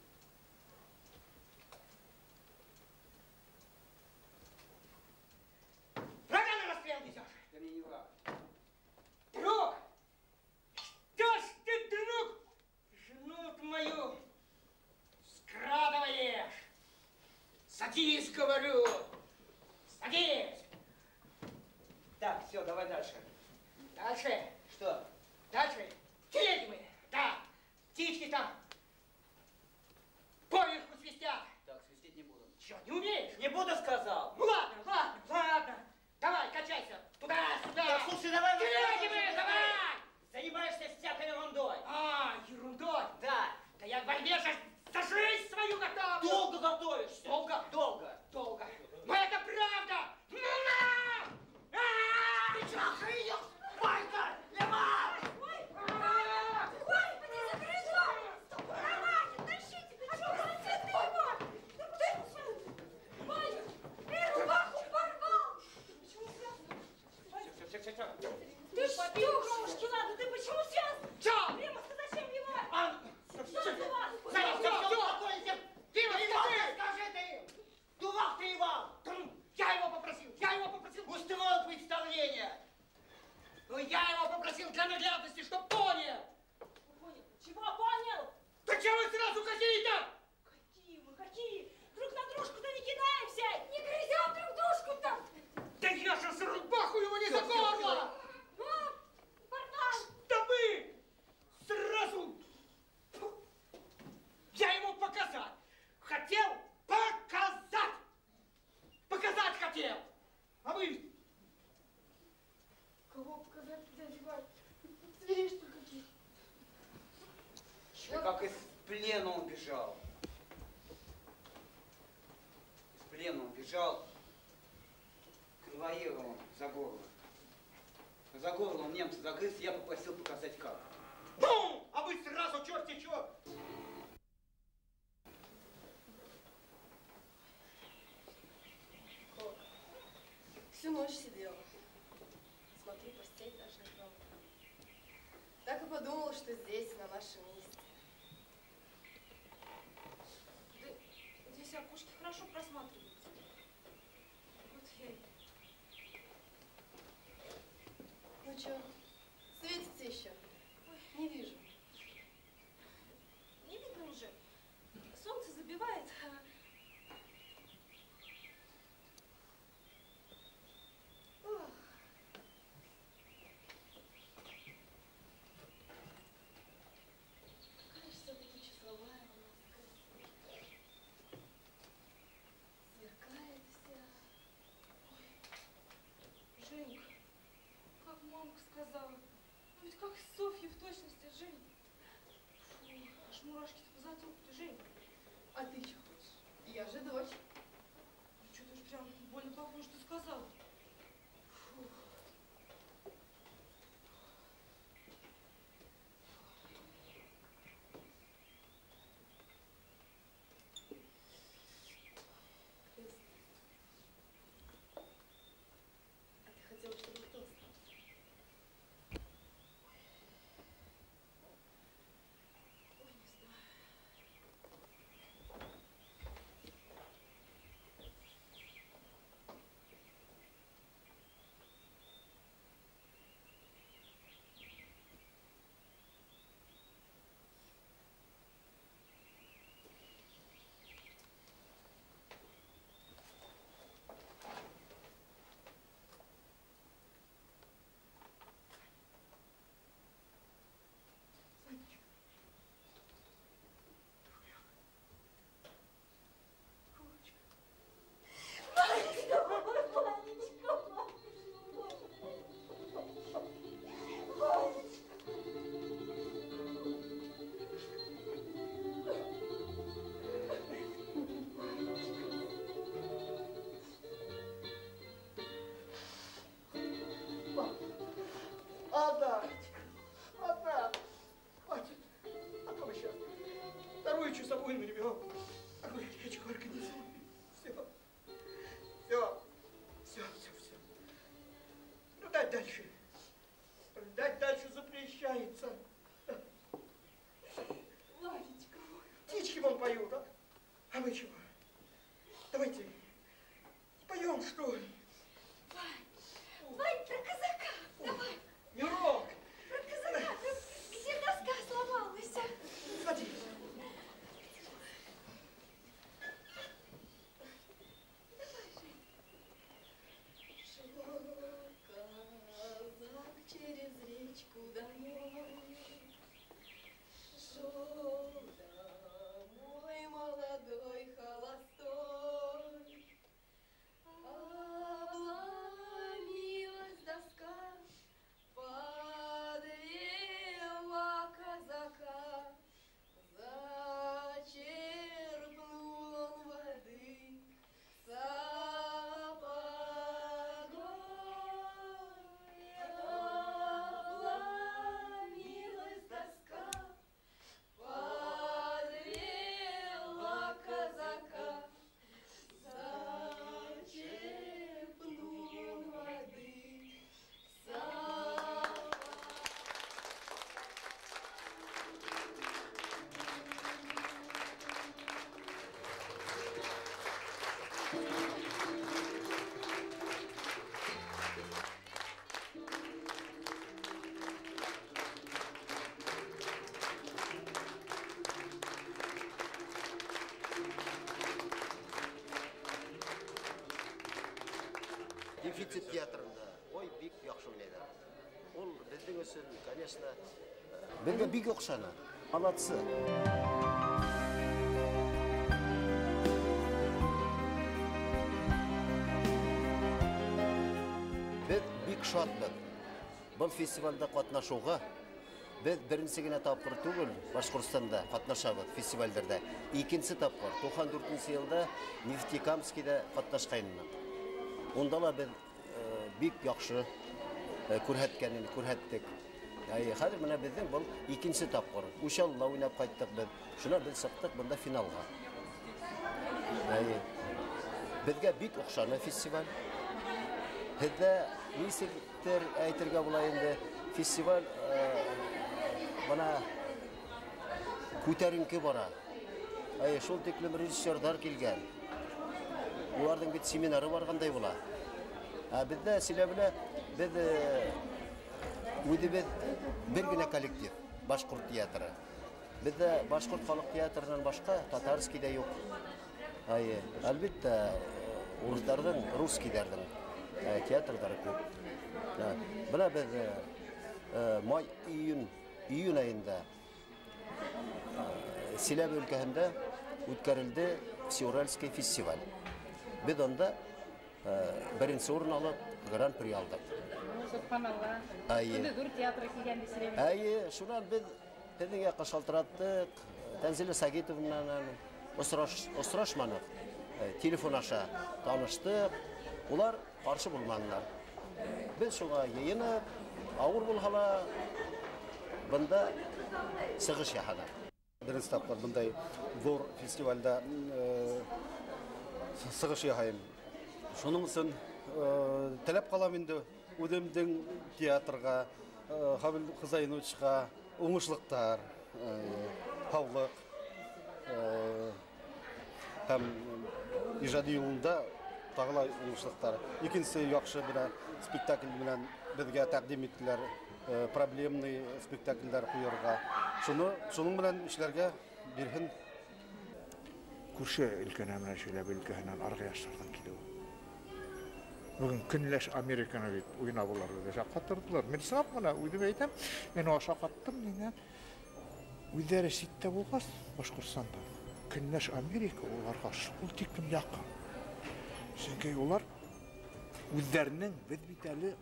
Врага на расстрел везешь? Да мне не враг. Друг! Что ж ты, друг, жену мою скрадываешь? Садись, говорю! Садись! Так, все, давай дальше. Дальше. Что? Дальше. Телеги мы. Да. Птички там. Поверху свистят. Так, свистеть не буду. Чё, не умеешь? Не буду, сказал. Ну ладно, ладно, ладно. Давай, качайся. Туда-сюда. Так, слушай, давай... Телеги мы, давай. Занимаешься всякой ерундой. А, ерундой. Да. Да я в борьбе за жизнь свою готовлю. Долго готовишься. Долго? Долго. Долго. Но это правда. Ну на! Ты чё, охренел? Ванька! Левак! Господи, закрывай! Романин, тащите! А что за цветы его? Ваня! Рубаху порвал! Почему связано? Все. Ты что? Крошки, ладно, ты почему связан? Чё? Римовка, зачем его? Все. Успокойся. Скажи ты им! Дувал ты его! Я его попросил! Устроил представление. Но я его попросил для наглядности, чтоб понял! Понял. Чего понял? Да чего вы сразу какие-то? Какие мы, какие? Друг на дружку-то не кидаемся! Не грызем друг дружку-то! Да я же за рубаху его не за горло! Порвал! Да вы сразу... Я ему показать хотел! Показать хотел! А вы... Кого показать, дядя Вань? Зверей, что ли, какие? Как из плена убежал. Из плена убежал. Конвоировал за горло. За горло он немца загрыз, я попросил показать как. Ну, а вы сразу черти чё! Всю ночь сидела. Смотрю, постель даже не пробовала. Так и подумала, что здесь, на нашем месте. Да здесь окошки хорошо просматриваются. Вот я и... Ну чё, светится еще? Не вижу. Не видно уже. Солнце забивает. Ох. Какая же все-таки часовая у нас красивая. Сверкает вся. Женька, как мамка сказала. Ну ведь как Софья в точности, Жень. Фу, аж мурашки-то по затылку-то, Жень. А ты что хочешь? Я же дочь. Что-то уж прям больно похоже, что сказала. Фу. А ты хотела, чтобы кто остался? Ой, не знаю. Одна. Хватит. А то мы сейчас вторую часовую наберем. Такую речку организуем. Все. Ну, дать дальше. Дать дальше запрещается. Варечка. Птички вон поют, а? А мы чего? Давайте споем, что ли? Вань, про казака! Давай! Мирок! Про казака! Где доска сломалась? Садись. дефицит театрында. Ой, бик яхшы уйнайдар. Ул безнең өчен, конечно, безгә бик охшана. Молодцы. Без бик шатбыз. Бұл фестивальдә катнашуга без беренче генә тапкыр түгел, Башкортстанда катнашабыз фестивальдәрдә. Икенче тапкыр 94 елда Нефтекамскида катнашканбыз. Онда ла без бик яхшы күрһәттек. Хәзер менә безнең бұл икенче тапкыр. Ушалла уйнап кайттык без. Шуна без чыктык монда финалга. Безгә бик охшаны фестиваль. Һездә нисектер әйтергә була инде, фестиваль бана күтәренке бара. Шул тиклем режиссерлар килгән. Уларның бит семинары баргандай була. Бездә Силәбелә без үдебез бер генә коллектив, Башкорт театры. Бездә Башкорт халык театрынан башка татарскийда юк. Әлбәттә, урысларның, русскийләрнең театрдары күп. Бына без май-июнь айында Силәбе өлкәһендә үткәрелде Всеуральский фестиваль. Без анда беренче урын алып, гран-при алдык. Субханалла. Dur театры килгән Силәбе. Шуннан без безгә кышалтыраттык. Тәнзилә Сагитовнан осрашманык. Телефон аша таныштык. Улар каршы булманнар. Без шуга йыйынып, авыр булһала, бында сыгыш яһадык. Беренче тапкыр bunday зур фестивальдә сыгыш яһайм. Шуның өчен таләп калам инде үземнең театрга, Хабил Хызайновичка уңышлыктар, һаулык һәм иҗади юлында тагылай уңышлыктар. Икенчесе яхшы бер спектакль белән безгә тәкъдим иттеләр, проблемный спектакльләр куярга. Шуның белән эшләргә бирһен. Күрше өлкәнә менә Силәбе өлкәһеннән аргы яшьләрдән килү. Бүген көнләш Американы дип уйнап булар дип каттырдылар. Мен сап менә үдеп әйтәм, мен аша каттым дигән. Үзләре ситтә булгас, Башкортстанда. Көнләш Америка уларга шул тиклем якын. Чөнки улар үзләренең без бит әле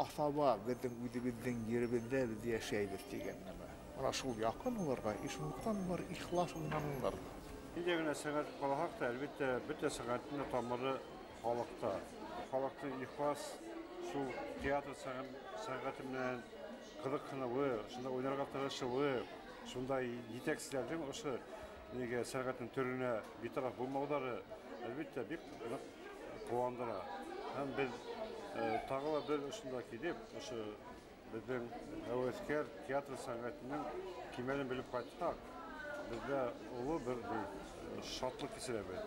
асаба безнең үзебезнең йөребездә без яшәйбез дигәннәр. Ана шул якын уларга, ишуктан бар ихлас уйнанылар. Инде генә сәгать калгак та, әлбәттә, бөтә сәгатьне тамыры халыкта. Халыктың ихлас шул театр сәгате белән кызыксынуы, шунда уйнарга тырышуы, шунда җитәкчеләрнең ошо нигә сәгатьнең төренә битараф булмаулары әлбәттә бик куандыра. Һәм без тагыла бер шунда килеп, ошо безнең әвәскәр театр сәгатенең кимәлен белеп кайттык. Бездә улы бер шатлык хисе бар.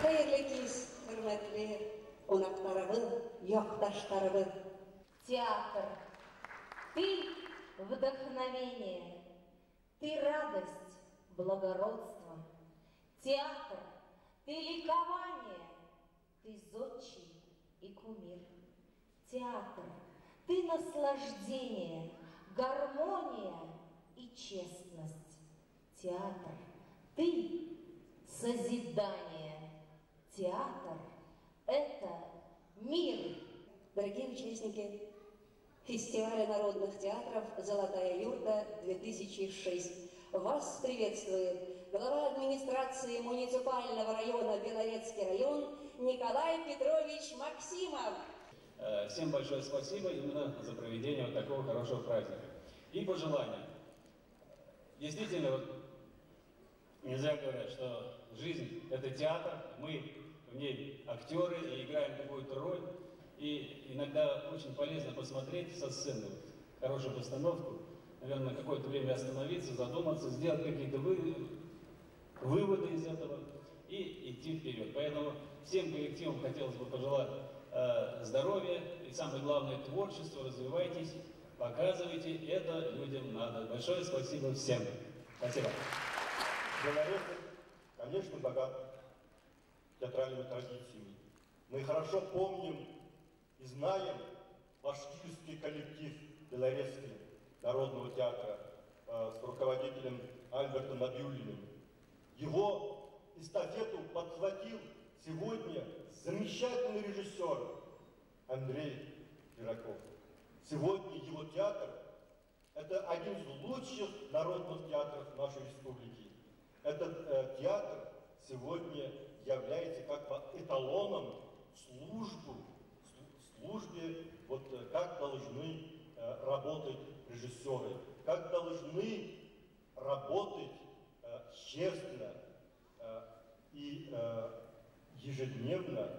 Хәерле кич, хөрмәтле кунакларыбыз, якташларыбыз. Театр. Ты вдохновение, ты радость, благородство. Театр. Ты ликование, ты зодчий и кумир. Театр. Ты наслаждение, гармония и честность. Театр. Ты созидание. Театр – это мир. Дорогие участники фестиваля народных театров «Золотая юрта-2006», вас приветствует глава администрации муниципального района Белорецкий район Николай Петрович Максимов. Всем большое спасибо именно за проведение вот такого хорошего праздника. И пожелания. Действительно, вот, нельзя говорить, что жизнь – это театр, мы в ней актеры и играем какую-то роль. И иногда очень полезно посмотреть со сцены хорошую постановку, наверное, на какое-то время остановиться, задуматься, сделать какие-то выводы из этого и идти вперед. Поэтому всем коллективам хотелось бы пожелать здоровья и, самое главное, творчество. Развивайтесь, показывайте, это людям надо. Большое спасибо всем. Спасибо. Белорецк, конечно, богат театральными традициями. Мы хорошо помним и знаем башкирский коллектив Белорецкого народного театра с руководителем Альбертом Набиуллиным. Его эстафету подхватил сегодня замечательный режиссер Андрей Пирогов. Сегодня его театр – это один из лучших народных театров нашей республики. Этот театр сегодня является как бы эталоном службе, вот как должны работать режиссеры, как должны работать честно и ежедневно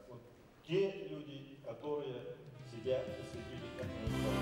вот те люди, которые себя посвятили этому делу.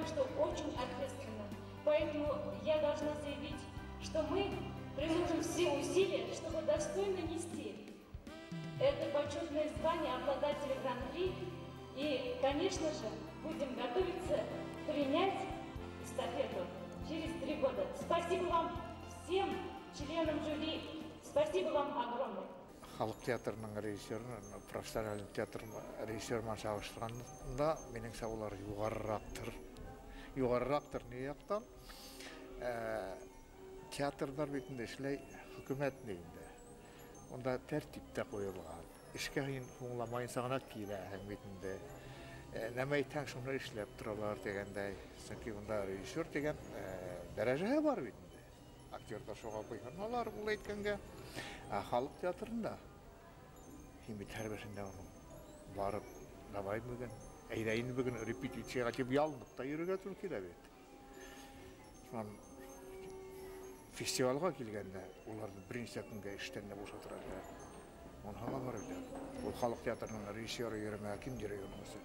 Что очень ответственно. Поэтому я должна заявить, что мы приложим все усилия, чтобы достойно нести это почетное звание обладателя Гран-при. И, конечно же, будем готовиться принять эстафету через 3 года. Спасибо вам всем членам жюри. Спасибо вам огромное. Халық театрының режиссерін, профессиональный театр режиссерімен шағыштырғанда менің саулары юғарырақтыр. Не яқтан? театрдар бетінде ішлей үкімет негінде. Онда тәртіпте қойылған. Ішке қиын қоңламайын сағына кейлі әңгіметінде. Нәмәй таң шумлар ішлеп тұралар дегендей. Сөнки онда режиссер деген дәрежеге бар бетінде. Актердар шоға қойған олар бұл айтканға. Халық театрында химит әрбіршінде оның барып, давай бүгін, әйдайын бүгін репетицияға кеп ялындықта үйреге тұр келе бет. Сонан фестивалға келгенде олардың бірінші күнге іштенде боша тұрады. Онға бар еді. Ол халық театрының режиссері еріме кім дереген осы.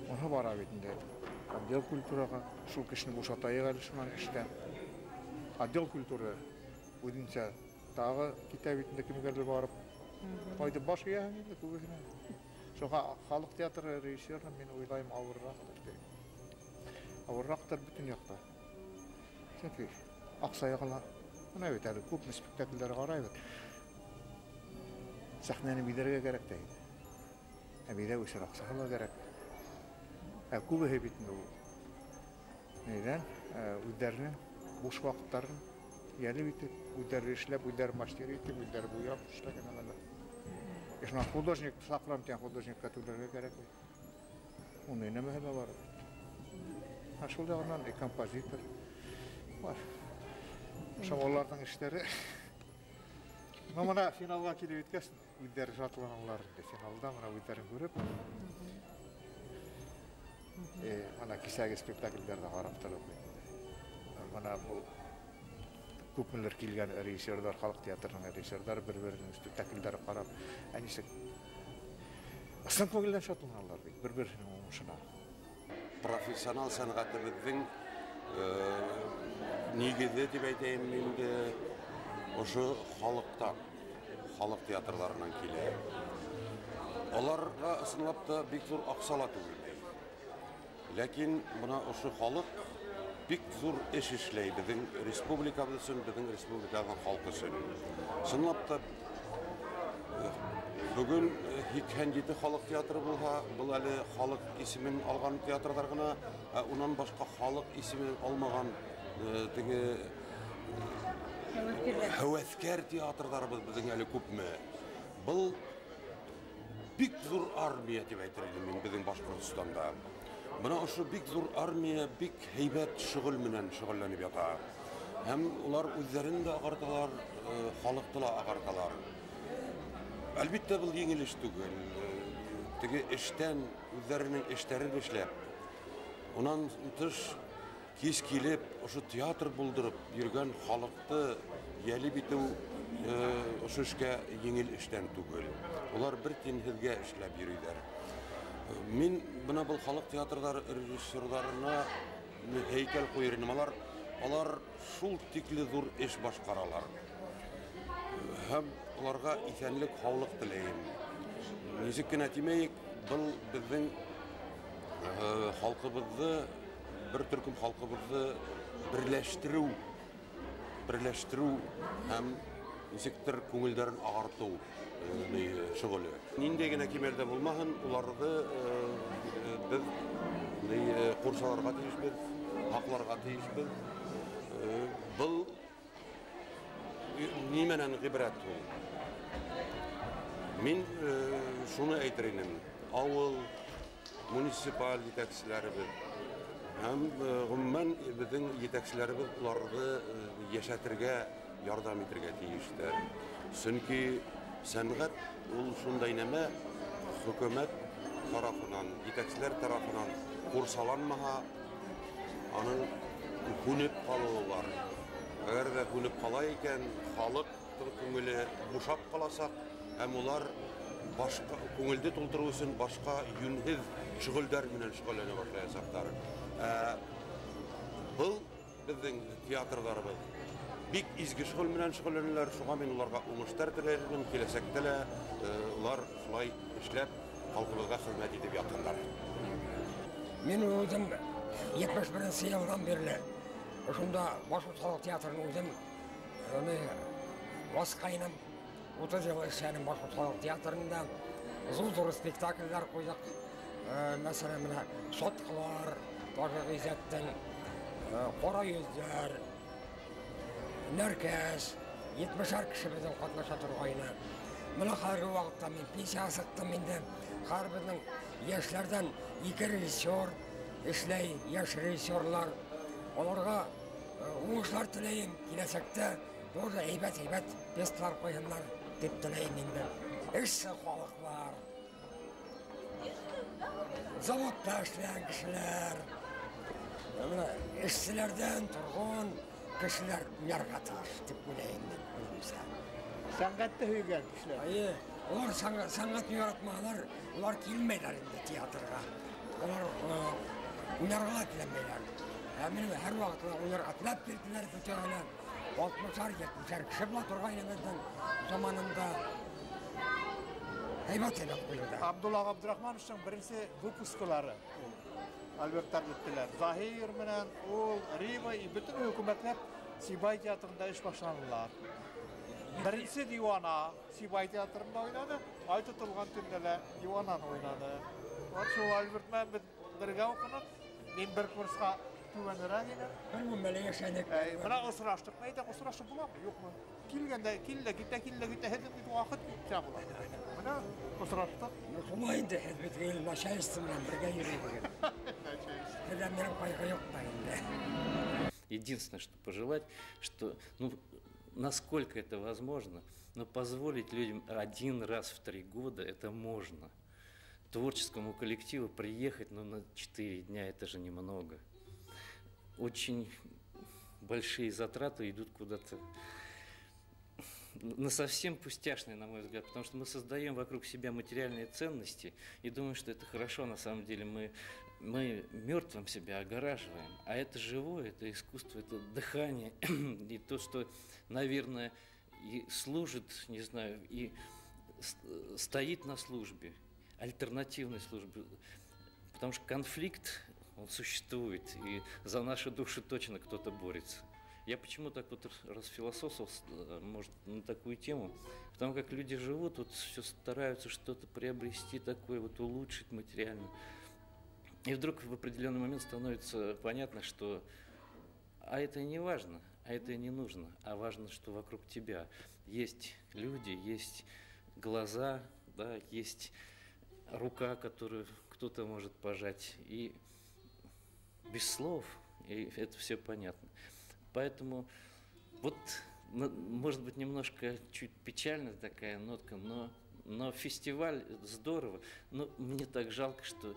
Онға бара бетінде отдел культураға шул кішіні бошатайы әлі шынан іштен. Отдел культуры өдінсе тағы китай бетінде кімгерлі барып Ойды башы яғын көбесіне. Соға халық театры режиссерін мен ойлайым ауыррақтыр дейм. Ауыррақтыр бүтін яқта. Сәнкі Ақсай қала. Мұна өт әлі көп спектакльдері қарай өт. Сахнаны бидерге керек дейді. Әбейді өсір Ақсай қала керек. Көбі хебетін ол. Нейден өйдерінің бош вақыттарын елі бітіп, өйдері ішлеп, өйдері мастер етіп, өйдері бұяп ішлеген алады. Ешман художник, сақырам тен художник кәтулерге керек. Оны енемі хәбі бар. Ашыл дағынан композитор бар. Олардың іштері. Мұна финалға келе өткесін. Өйдері жатылғанлар финалда мұна өйдерін көріп. Мұна кесәге спектакльдерді қараптылып. Мұна бұл көпмілер келген режиссердар, халық театрының режиссердар бір-бірінің спектакльдері қарап, әнесік астан көңілден шатылғанлар дейді, бір-бірінің оңышына. Профессионал сәнғатымыздың негізі деп айтайын менде ұшы халықтан, халық театрларынан келе. Оларға ысынлапта бек зор ақсалаты өлді. Ләкин мұна ұшы халық бик зур эш эшләй безнең республикабыз өчен, безнең республиканың халкы өчен. Чынлапта бүген 87 халык театры булса, бу әле халык исемен алган театрдар гына, унан башка халык исемен алмаган теге хәвәскәр театрдарыбыз безнең әле күпме. Бу бик зур армия дип әйтерлек мин безнең Башкортстанда. Бuna ошо бик зур армия, бик һәйбәт шөгыль менән шөгыльләнеп ята. Һәм улар үзләрен дә агарталар, халыкты да агарталар. Әлбәттә бу еңел эш түгел. Теге эштән үзләренең эшләрен эшләп, унан тыш кич килеп, ошо театр булдырып йөргән халыкты ялеп итү ошо эшкә еңел эштән түгел. Улар бер тинһезгә эшләп йөриләр. Мин бuna бұл халық театрдар режиссерларына һәйкәл қойырым. Алар шул тикле зур эш башкаралар. Һәм аларга исәнлек, һаулык теләйем. Ничек кенә тимәйек, бұл безнең халкыбызны, бер төркем халкыбызны берләштерү һәм ничектер күңелләрен агарту шөгыле. Нинди генә кимәлдә булмаһын, уларны без курсларга тиешбез, хакларга тиешбез. Бу нименән гыйбрәт ул? Мин шуны әйтер идем. Авыл муниципаль җитәкчеләребез һәм гомумән безнең җитәкчеләребез уларны яшәтергә, ярдәм итәргә тиештер. Чөнки сәнгать ул шундай нәмә хөкүмәт тарафынан, җитәкчеләр тарафынан курсаланмаһа, аның күнеп калуы бар. Әгәр дә күнеп кала икән, халык күңеле бушап каласак, һәм улар башка күңелде тултыру өчен башка юнһез шөгыльләр белән шөгыльләнә башлаячаклар. Бу безнең театрдарыбыз бик изге шөгыль белән шөгыльләнәләр, шуңа мин уларга уңыштар теләйм, киләсәктә дә улар шулай эшләп халкыбызга хезмәт итеп ятканнар. Мин үзем 71 елдан бирле шунда Башкорт халык театрының үзем васкайным 30 ел эшләдем Башкорт халык театрында. Зур спектакльләр куйдык. Мәсәлән, менә Соткалар, Тажы Гыйззәттән қора yüздер, нәркәс, 70 кіші біздің қатнаша тұрғайына. Мұны қазіргі уақытта мен пенсияға шықтым енді. Қазір біздің яшьлерден 2 режиссер, ішлей, яш режиссерлар. Оларға оңышылар тілейім, келесекте тоже әйбәт пьесалар қойынлар деп тілейім енді. Ішсі халық бар. Заводта эшләгән кешеләр. Менә эшчеләрдән торган кешеләр уярга таш дип уйлыйм мин. Сәнгатьтә һөйгән кешеләр. Олар сәнгатьне яратмалар, улар килмәйләр инде театрга. Олар уярга килмәйләр. Менә һәр вакытта уярга теләп килделәр театрга. 60-70 кеше була торган инде заманында. Абдулла Абдурахмановичтың беренче выпускылары Альберттар биттеләр. Заһир менән ул Рима и бөтен хөкүмәтләр Сибай театрында эш башладылар. Беренче дивана Сибай театрында уйнады, ай тотылган төндә дивананы уйнады. Вот шул Альберт менән бергә укыдык. Мин бер курска түбәнрәк идем. Менә осраштык, әйтә осрашып буламы, юкмы? Килгәндә китә һәдәп бит вакыт китә була. Менә осраштык. Шулай инде хәзбәт ил начальство белән бергә йөрибез. Хәзер минем кайгы юк та инде. Единственное, что пожелать, что, насколько это возможно, но позволить людям 1 раз в 3 года это можно. Творческому коллективу приехать, на 4 дня это же немного. Очень большие затраты идут куда-то на совсем пустяшные, на мой взгляд, потому что мы создаем вокруг себя материальные ценности и думаем, что это хорошо, на самом деле мы мертвым себя огораживаем, а это живое, это искусство, это дыхание, и то, что, наверное, и служит, не знаю, и стоит на службе, альтернативной службе, потому что конфликт, он существует, и за наши души точно кто-то борется. Я почему так вот расфилософствовал, может, на такую тему? Потому как люди живут, вот все стараются что-то приобрести такое, вот улучшить материально. И вдруг в определенный момент становится понятно, что а это и не важно, а это и не нужно, а важно, что вокруг тебя есть люди, есть глаза, да, есть рука, которую кто-то может пожать, и без слов, и это все понятно. Поэтому вот, может быть, немножко чуть печальная такая нотка, но фестиваль здорово. Но мне так жалко, что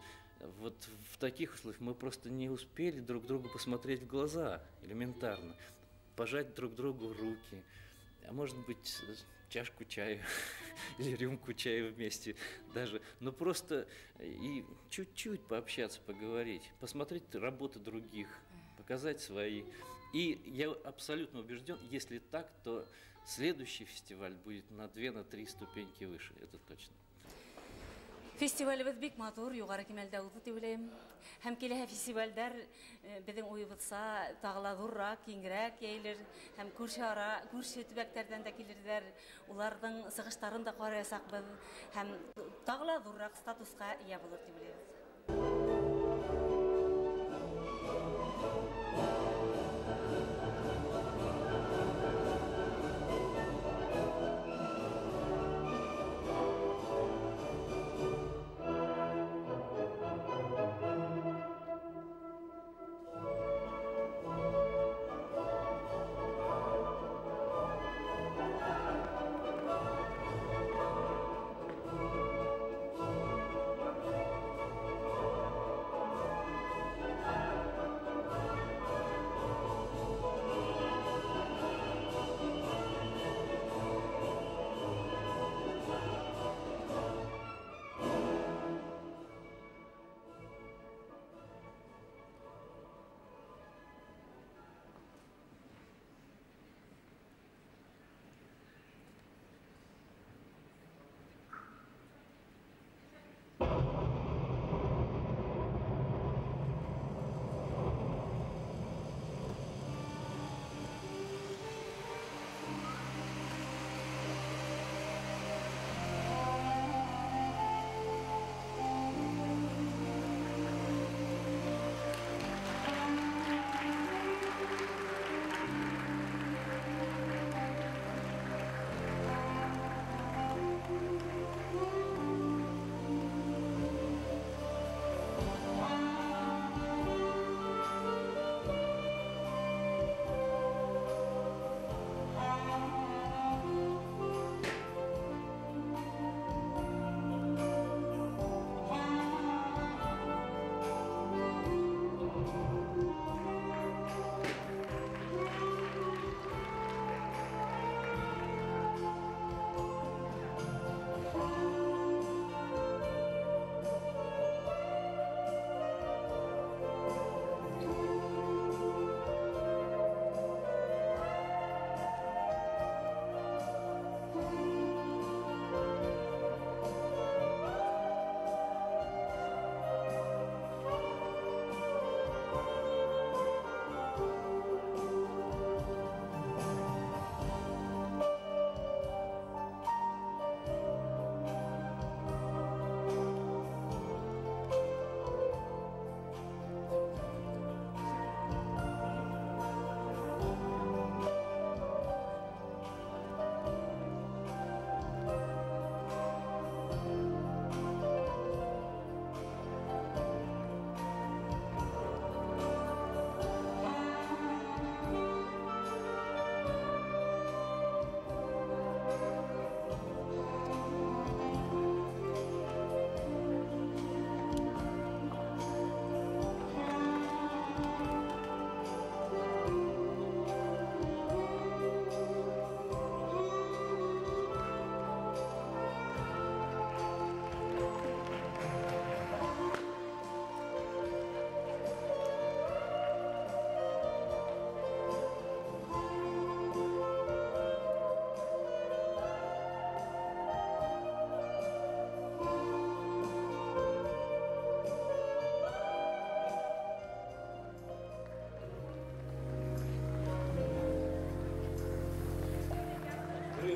вот в таких условиях мы просто не успели друг другу посмотреть в глаза элементарно, пожать друг другу руки, а может быть, чашку чая или рюмку чая вместе даже, но просто и чуть-чуть пообщаться, поговорить, посмотреть работы других, показать свои. И я абсолютно убежден, если так, то следующий фестиваль будет на 2-3 ступеньки выше, это точно. Фестиваль бик матур, югары кимәлдә узды дип уйлыйм. Һәм киләһе фестивальдәр безнең уебызга тагыладуррак, киңрәк яйлыр, һәм күрше төбәктәрдән дә килерләр. Уларның сыгыштарын да карасакбыз, һәм тагыладуррак статуска ия булыр дип уйлыйм.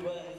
Любая